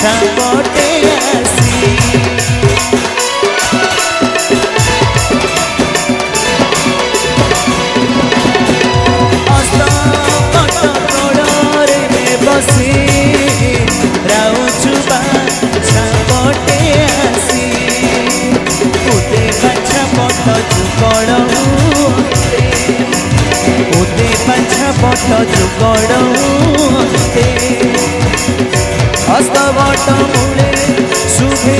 छापटे आसी अस्तपट कोड़े बसी राउचु छापटे आसी उदे छापट जुगड़ते उदे छापट जुगड़ते हस्तवट मूले शुभे